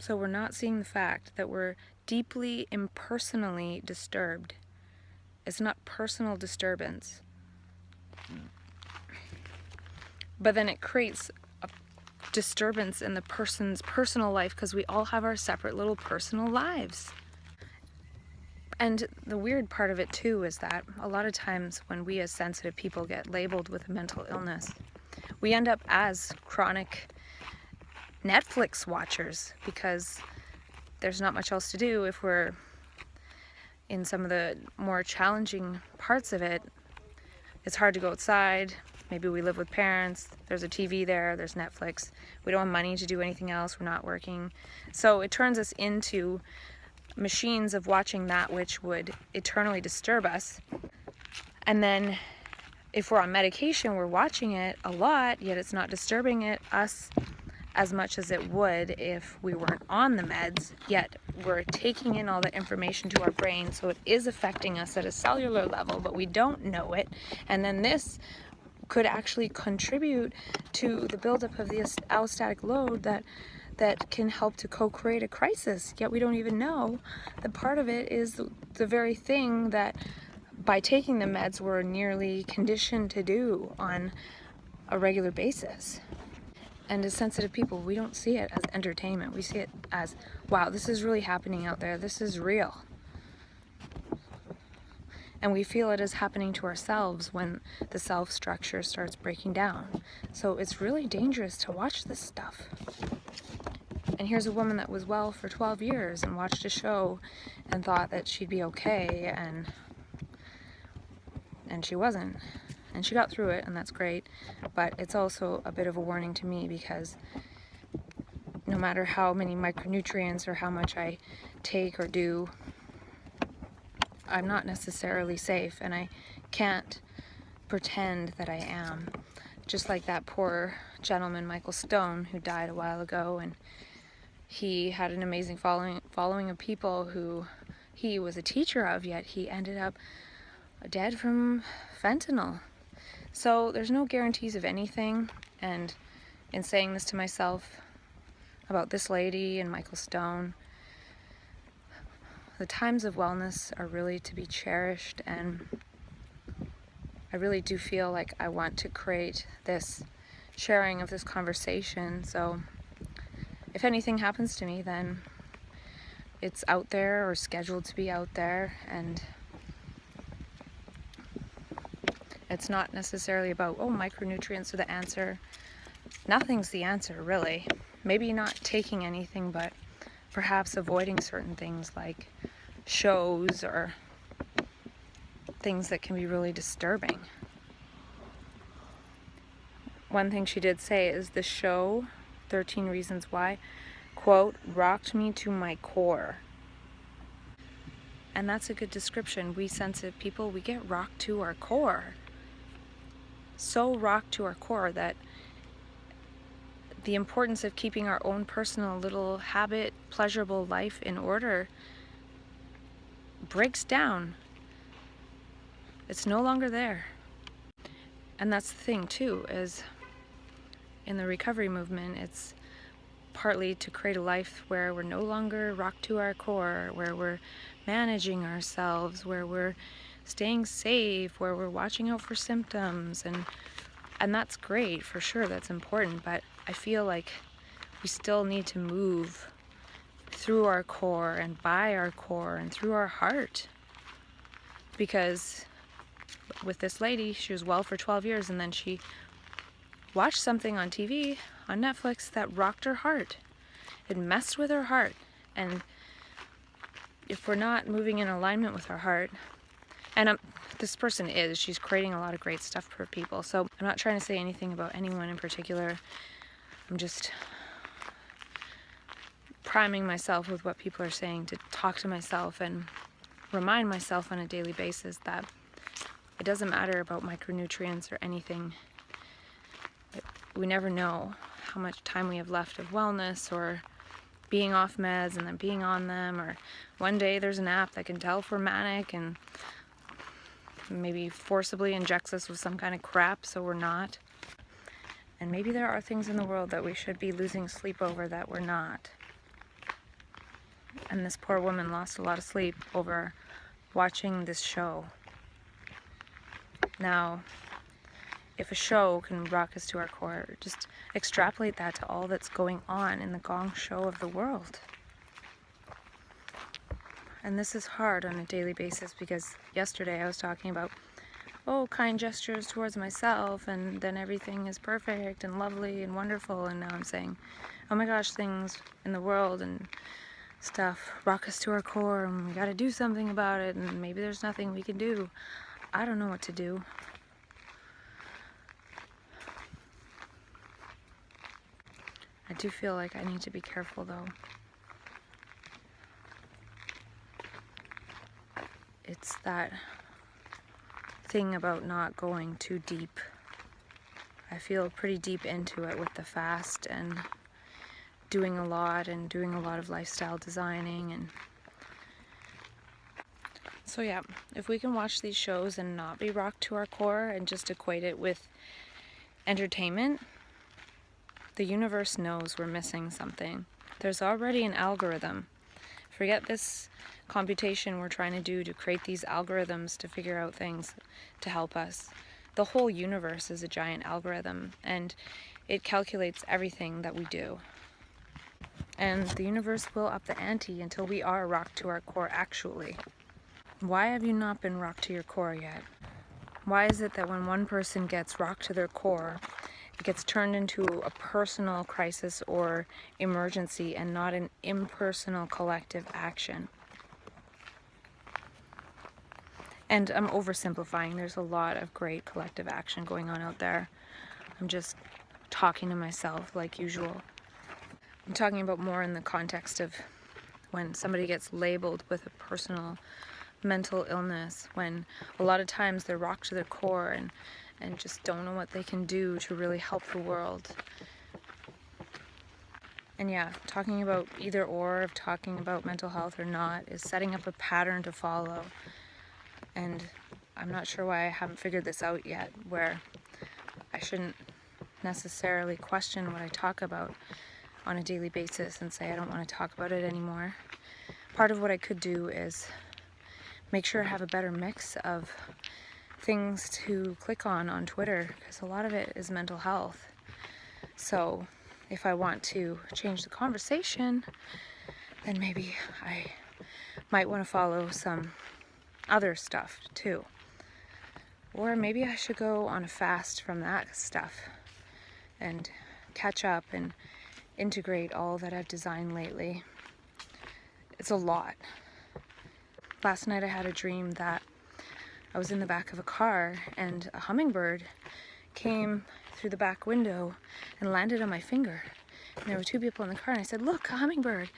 So we're not seeing the fact that we're deeply impersonally disturbed. It's not personal disturbance. But then it creates a disturbance in the person's personal life because we all have our separate little personal lives. And the weird part of it too is that a lot of times when we as sensitive people get labeled with a mental illness, we end up as chronic Netflix watchers because there's not much else to do. If we're in some of the more challenging parts of it, it's hard to go outside. Maybe we live with parents, there's a TV there, there's Netflix. We don't have money to do anything else, we're not working. So it turns us into machines of watching that which would eternally disturb us. And then if we're on medication, we're watching it a lot, yet it's not disturbing us as much as it would if we weren't on the meds, yet we're taking in all the information to our brain, so it is affecting us at a cellular level, but we don't know it. And then this could actually contribute to the buildup of the allostatic load that can help to co-create a crisis, yet we don't even know that part of it is the very thing that by taking the meds we're nearly conditioned to do on a regular basis. And as sensitive people, we don't see it as entertainment. We see it as, wow, this is really happening out there. This is real. And we feel it is happening to ourselves when the self structure starts breaking down. So it's really dangerous to watch this stuff. And here's a woman that was well for 12 years and watched a show and thought that she'd be okay, and she wasn't. And she got through it, and that's great. But it's also a bit of a warning to me because no matter how many micronutrients or how much I take or do, I'm not necessarily safe, and I can't pretend that I am. Just like that poor gentleman, Michael Stone, who died a while ago, and he had an amazing following of people who he was a teacher of, yet he ended up dead from fentanyl. So there's no guarantees of anything, and in saying this to myself about this lady and Michael Stone, the times of wellness are really to be cherished, and I really do feel like I want to create this sharing of this conversation. So if anything happens to me, then it's out there or scheduled to be out there, and it's not necessarily about, oh, micronutrients are the answer. Nothing's the answer, really. Maybe not taking anything, but perhaps avoiding certain things like shows or things that can be really disturbing. One thing she did say is the show, 13 Reasons Why, quote, rocked me to my core. And that's a good description. We sensitive people, we get rocked to our core. So rocked to our core that the importance of keeping our own personal little habit, pleasurable life in order breaks down. It's no longer there. And that's the thing too, is in the recovery movement, it's partly to create a life where we're no longer rocked to our core, where we're managing ourselves, where we're staying safe, where we're watching out for symptoms, and that's great, for sure, that's important, but I feel like we still need to move through our core and by our core and through our heart. Because with this lady, she was well for 12 years, and then she watched something on TV, on Netflix, that rocked her heart. It messed with her heart. And if we're not moving in alignment with our heart, and this person she's creating a lot of great stuff for people, so I'm not trying to say anything about anyone in particular. I'm just priming myself with what people are saying to talk to myself and remind myself on a daily basis that it doesn't matter about micronutrients or anything. We never know how much time we have left of wellness, or being off meds and then being on them, or one day there's an app that can tell if we're manic and maybe forcibly injects us with some kind of crap so we're not. And maybe there are things in the world that we should be losing sleep over that we're not. And this poor woman lost a lot of sleep over watching this show. Now, if a show can rock us to our core, just extrapolate that to all that's going on in the gong show of the world. And this is hard on a daily basis, because yesterday I was talking about, kind gestures towards myself, and then everything is perfect and lovely and wonderful, and now I'm saying, oh my gosh, things in the world and stuff rock us to our core, and we gotta do something about it, and maybe there's nothing we can do. I don't know what to do. I do feel like I need to be careful, though. It's that thing about not going too deep. I feel pretty deep into it with the fast and doing a lot of lifestyle designing. And so yeah, if we can watch these shows and not be rocked to our core and just equate it with entertainment, the universe knows we're missing something. There's already an algorithm. Forget this computation we're trying to do to create these algorithms to figure out things to help us. The whole universe is a giant algorithm, and it calculates everything that we do. And the universe will up the ante until we are rocked to our core actually. Why have you not been rocked to your core yet? Why is it that when one person gets rocked to their core, it gets turned into a personal crisis or emergency and not an impersonal collective action? And I'm oversimplifying. There's a lot of great collective action going on out there. I'm just talking to myself like usual. I'm talking about more in the context of when somebody gets labeled with a personal mental illness, when a lot of times they're rocked to their core and just don't know what they can do to really help the world. And yeah, talking about either or, of talking about mental health or not, is setting up a pattern to follow. And I'm not sure why I haven't figured this out yet, where I shouldn't necessarily question what I talk about on a daily basis and say I don't want to talk about it anymore. Part of what I could do is make sure I have a better mix of things to click on Twitter, because a lot of it is mental health. So if I want to change the conversation, then maybe I might want to follow some other stuff too. Or maybe I should go on a fast from that stuff and catch up and integrate all that I've designed lately. It's a lot. Last night I had a dream that I was in the back of a car and a hummingbird came through the back window and landed on my finger. And there were two people in the car, and I said, "Look, a hummingbird."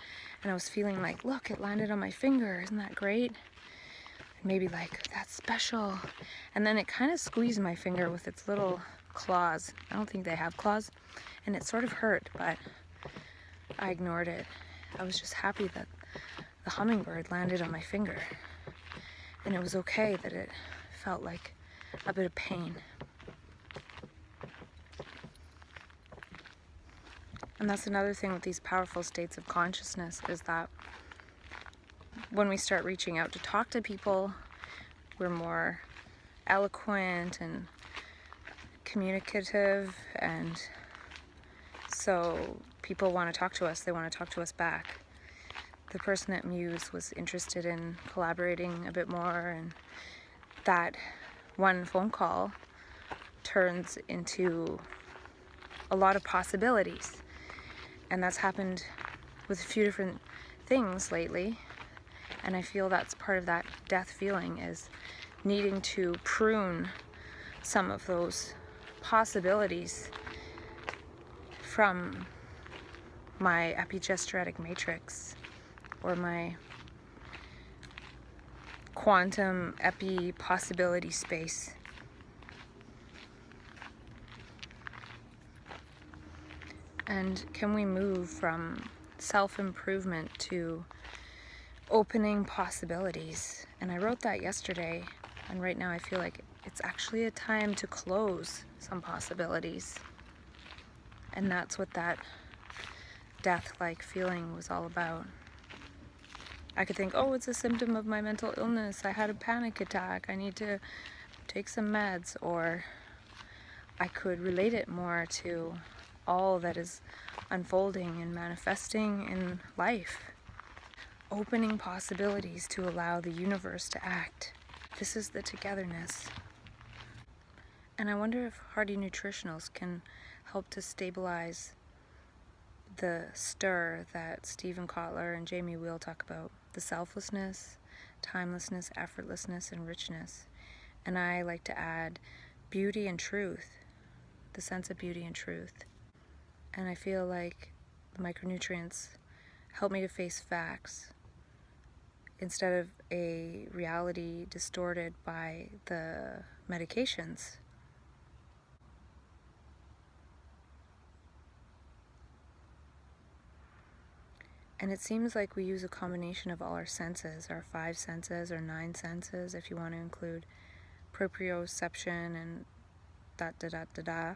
And I was feeling like, look, it landed on my finger. Isn't that great? And maybe like, that's special. And then it kind of squeezed my finger with its little claws. I don't think they have claws. And it sort of hurt, but I ignored it. I was just happy that the hummingbird landed on my finger. And it was okay that it felt like a bit of pain. And that's another thing with these powerful states of consciousness, is that when we start reaching out to talk to people, we're more eloquent and communicative, and so people want to talk to us, they want to talk to us back. The person at Muse was interested in collaborating a bit more, and that one phone call turns into a lot of possibilities. And that's happened with a few different things lately, and I feel that's part of that death feeling, is needing to prune some of those possibilities from my epigenetic matrix, or my quantum epi possibility space. And can we move from self-improvement to opening possibilities? And I wrote that yesterday, and right now I feel like it's actually a time to close some possibilities. And that's what that death-like feeling was all about. I could think, oh, it's a symptom of my mental illness. I had a panic attack. I need to take some meds. Or I could relate it more to all that is unfolding and manifesting in life. Opening possibilities to allow the universe to act. This is the togetherness. And I wonder if hearty nutritionals can help to stabilize the stir that Stephen Kotler and Jamie Wheel talk about. The selflessness, timelessness, effortlessness, and richness. And I like to add beauty and truth. The sense of beauty and truth. And I feel like the micronutrients help me to face facts instead of a reality distorted by the medications. And it seems like we use a combination of all our senses, our 5 senses or 9 senses, if you want to include proprioception and da-da-da-da-da.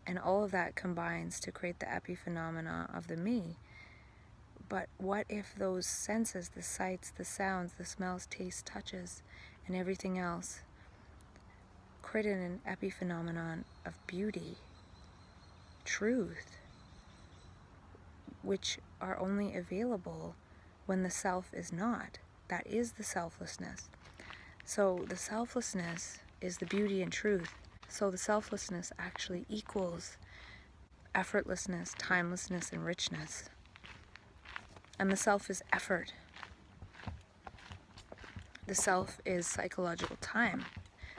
And all of that combines to create the epiphenomena of the me. But what if those senses, the sights, the sounds, the smells, tastes, touches, and everything else created an epiphenomenon of beauty, truth, which are only available when the self is not. That is the selflessness. So the selflessness is the beauty and truth. So the selflessness actually equals effortlessness, timelessness, and richness. And the self is effort. The self is psychological time.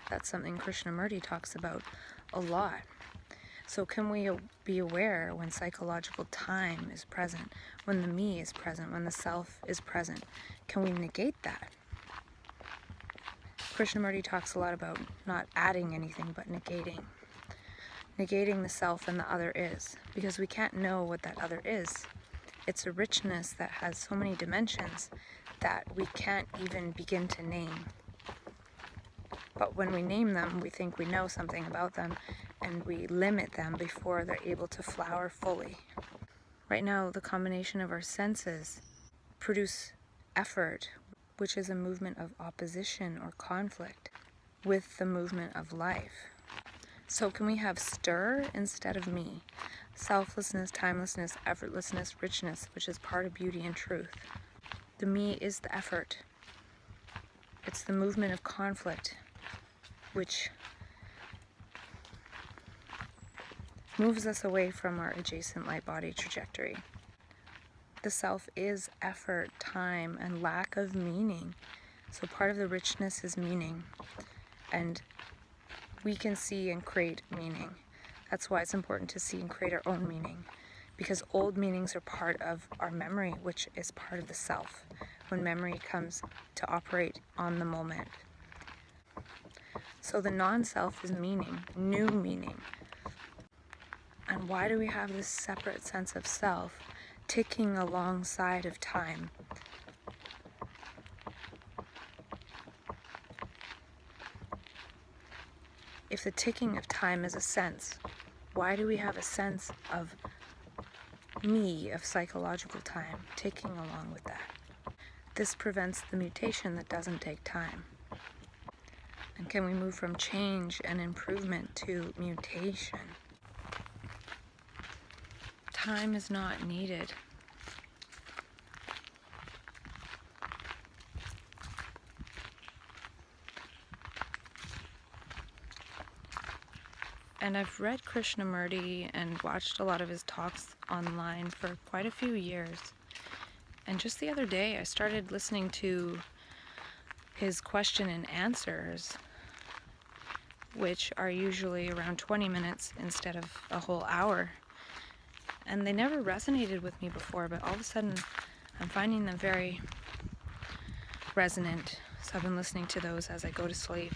That's something Krishnamurti talks about a lot. So can we be aware when psychological time is present, when the me is present, when the self is present? Can we negate that? Krishnamurti talks a lot about not adding anything, but negating. Negating the self and the other is, because we can't know what that other is. It's a richness that has so many dimensions that we can't even begin to name. But when we name them, we think we know something about them, and we limit them before they're able to flower fully. Right now, the combination of our senses produce effort, which is a movement of opposition or conflict with the movement of life. So can we have stir instead of me? Selflessness, timelessness, effortlessness, richness, which is part of beauty and truth. The me is the effort. It's the movement of conflict, which moves us away from our adjacent light body trajectory. The self is effort, time, and lack of meaning. So part of the richness is meaning. And we can see and create meaning. That's why it's important to see and create our own meaning. Because old meanings are part of our memory, which is part of the self, when memory comes to operate on the moment. So the non-self is meaning, new meaning. And why do we have this separate sense of self ticking alongside of time? If the ticking of time is a sense, why do we have a sense of me, of psychological time, ticking along with that? This prevents the mutation that doesn't take time. And can we move from change and improvement to mutation? Time is not needed. And I've read Krishnamurti and watched a lot of his talks online for quite a few years. And just the other day, I started listening to his question and answers, which are usually around 20 minutes instead of a whole hour. And they never resonated with me before, but all of a sudden I'm finding them very resonant. So I've been listening to those as I go to sleep.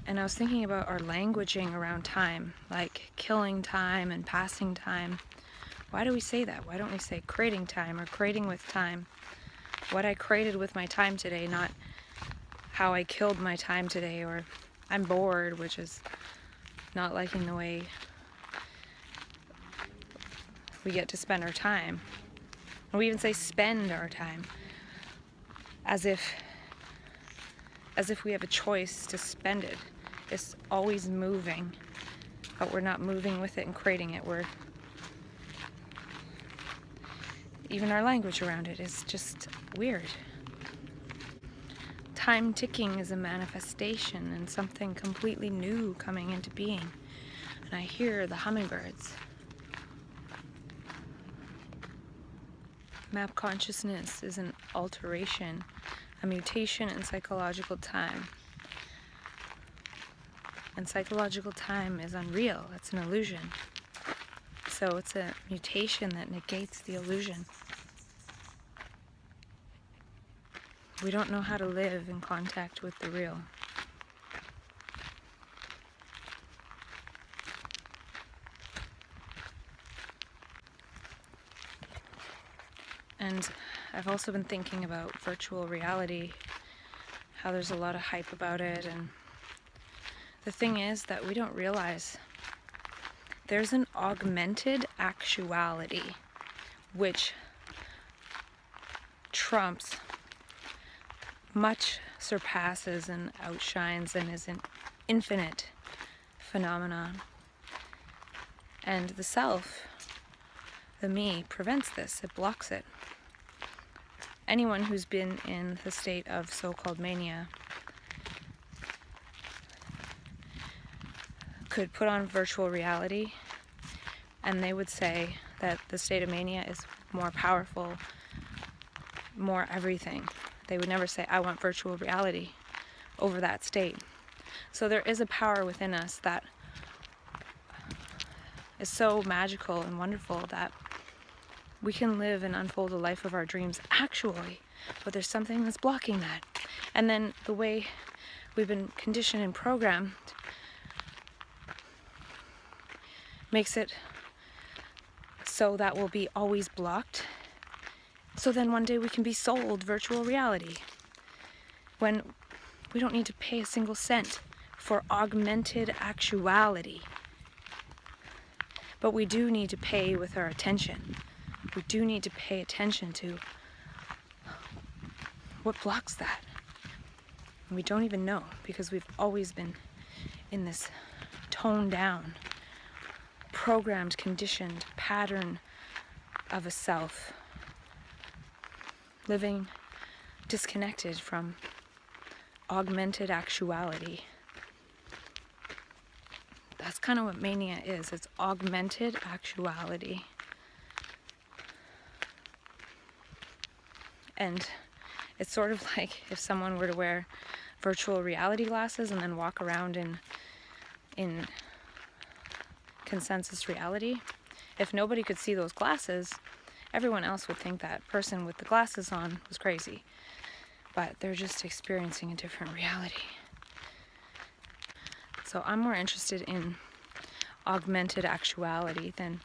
And I was thinking about our languaging around time, like killing time and passing time. Why do we say that? Why don't we say creating time or creating with time? What I created with my time today, not how I killed my time today, or I'm bored, which is not liking the way we get to spend our time. And we even say spend our time as if we have a choice to spend it. It's always moving, but we're not moving with it and creating it. Even our language around it is just weird. Time ticking is a manifestation and something completely new coming into being. And I hear the hummingbirds. Map consciousness is an alteration, a mutation in psychological time. And psychological time is unreal, it's an illusion. So it's a mutation that negates the illusion. We don't know how to live in contact with the real. And I've also been thinking about virtual reality, how there's a lot of hype about it, and the thing is that we don't realize there's an augmented actuality which trumps, much surpasses and outshines and is an infinite phenomenon. And the self, the me, prevents this, it blocks it. Anyone who's been in the state of so-called mania could put on virtual reality and they would say that the state of mania is more powerful, more everything. They would never say, I want virtual reality over that state. So there is a power within us that is so magical and wonderful that we can live and unfold a life of our dreams actually, but there's something that's blocking that. And then the way we've been conditioned and programmed makes it so that will be always blocked. So then one day we can be sold virtual reality when we don't need to pay a single cent for augmented actuality. But we do need to pay with our attention. We do need to pay attention to what blocks that. And we don't even know because we've always been in this toned down, programmed, conditioned pattern of a self, living disconnected from augmented actuality. That's kind of what mania is. It's augmented actuality. And it's sort of like if someone were to wear virtual reality glasses and then walk around in consensus reality. If nobody could see those glasses, everyone else would think that person with the glasses on was crazy. But they're just experiencing a different reality. So I'm more interested in augmented actuality than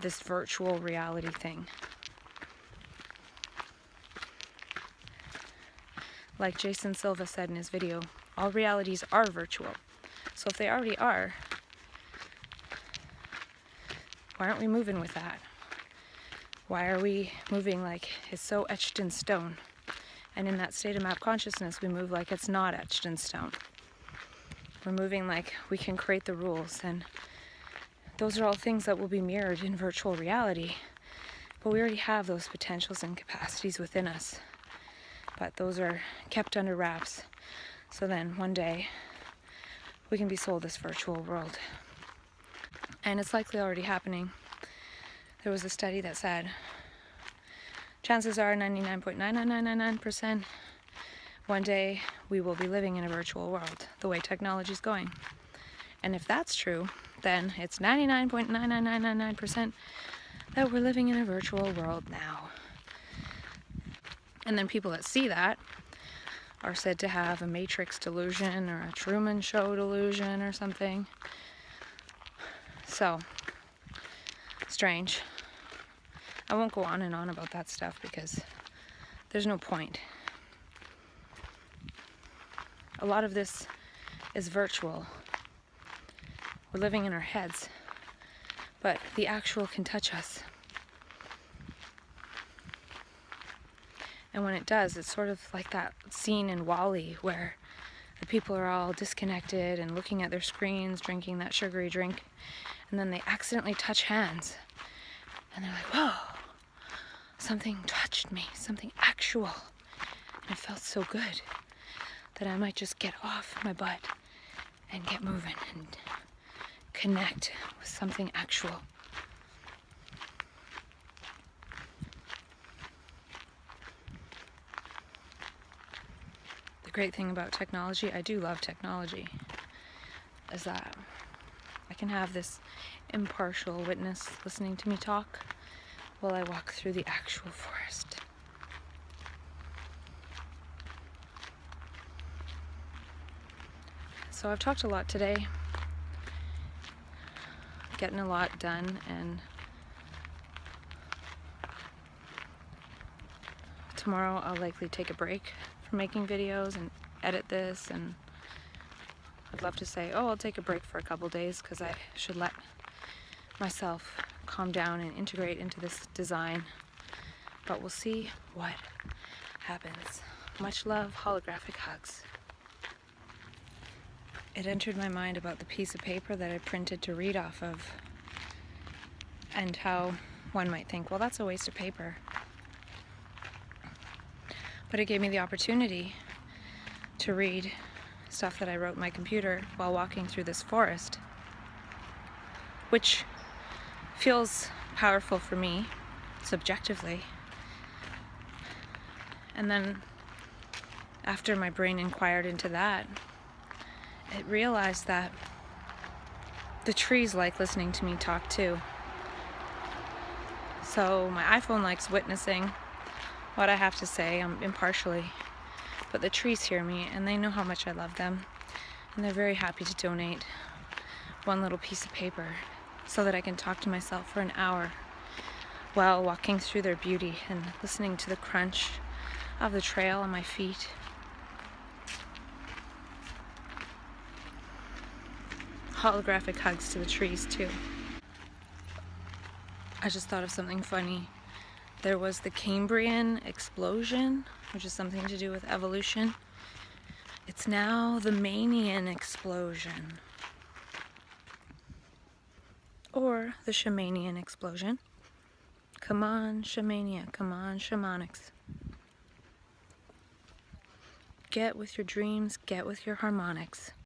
this virtual reality thing. Like Jason Silva said in his video, all realities are virtual. So if they already are, why aren't we moving with that? Why are we moving like it's so etched in stone? And in that state of map consciousness, we move like it's not etched in stone. We're moving like we can create the rules, and those are all things that will be mirrored in virtual reality. But we already have those potentials and capacities within us. But those are kept under wraps. So then one day we can be sold this virtual world. And it's likely already happening. There was a study that said chances are 99.99999% one day we will be living in a virtual world the way technology is going. And if that's true, then it's 99.99999% that we're living in a virtual world now. And then people that see that are said to have a Matrix delusion or a Truman Show delusion or something. So, strange. I won't go on and on about that stuff because there's no point. A lot of this is virtual. We're living in our heads, but the actual can touch us. And when it does, it's sort of like that scene in WALL-E where the people are all disconnected and looking at their screens, drinking that sugary drink, and then they accidentally touch hands. And they're like, whoa, something touched me, something actual. And it felt so good that I might just get off my butt and get moving and connect with something actual. The great thing about technology, I do love technology, is that I can have this impartial witness listening to me talk while I walk through the actual forest. So I've talked a lot today, getting a lot done, and tomorrow I'll likely take a break from making videos and edit this, and I'd love to say, oh, I'll take a break for a couple days because I should let myself calm down and integrate into this design, but we'll see what happens. Much love, Holographic Hugs. It entered my mind about the piece of paper that I printed to read off of, and how one might think, well, that's a waste of paper. But it gave me the opportunity to read stuff that I wrote in my computer while walking through this forest, which feels powerful for me, subjectively. And then after my brain inquired into that, it realized that the trees like listening to me talk too. So my iPhone likes witnessing what I have to say impartially, but the trees hear me and they know how much I love them, and they're very happy to donate one little piece of paper so that I can talk to myself for an hour while walking through their beauty and listening to the crunch of the trail on my feet. Holographic hugs to the trees too. I just thought of something funny. There was the Cambrian explosion, which is something to do with evolution. It's now the Manian explosion. Or the Shamanian explosion. Come on, Shamania, come on, Shamanics. Get with your dreams, get with your harmonics.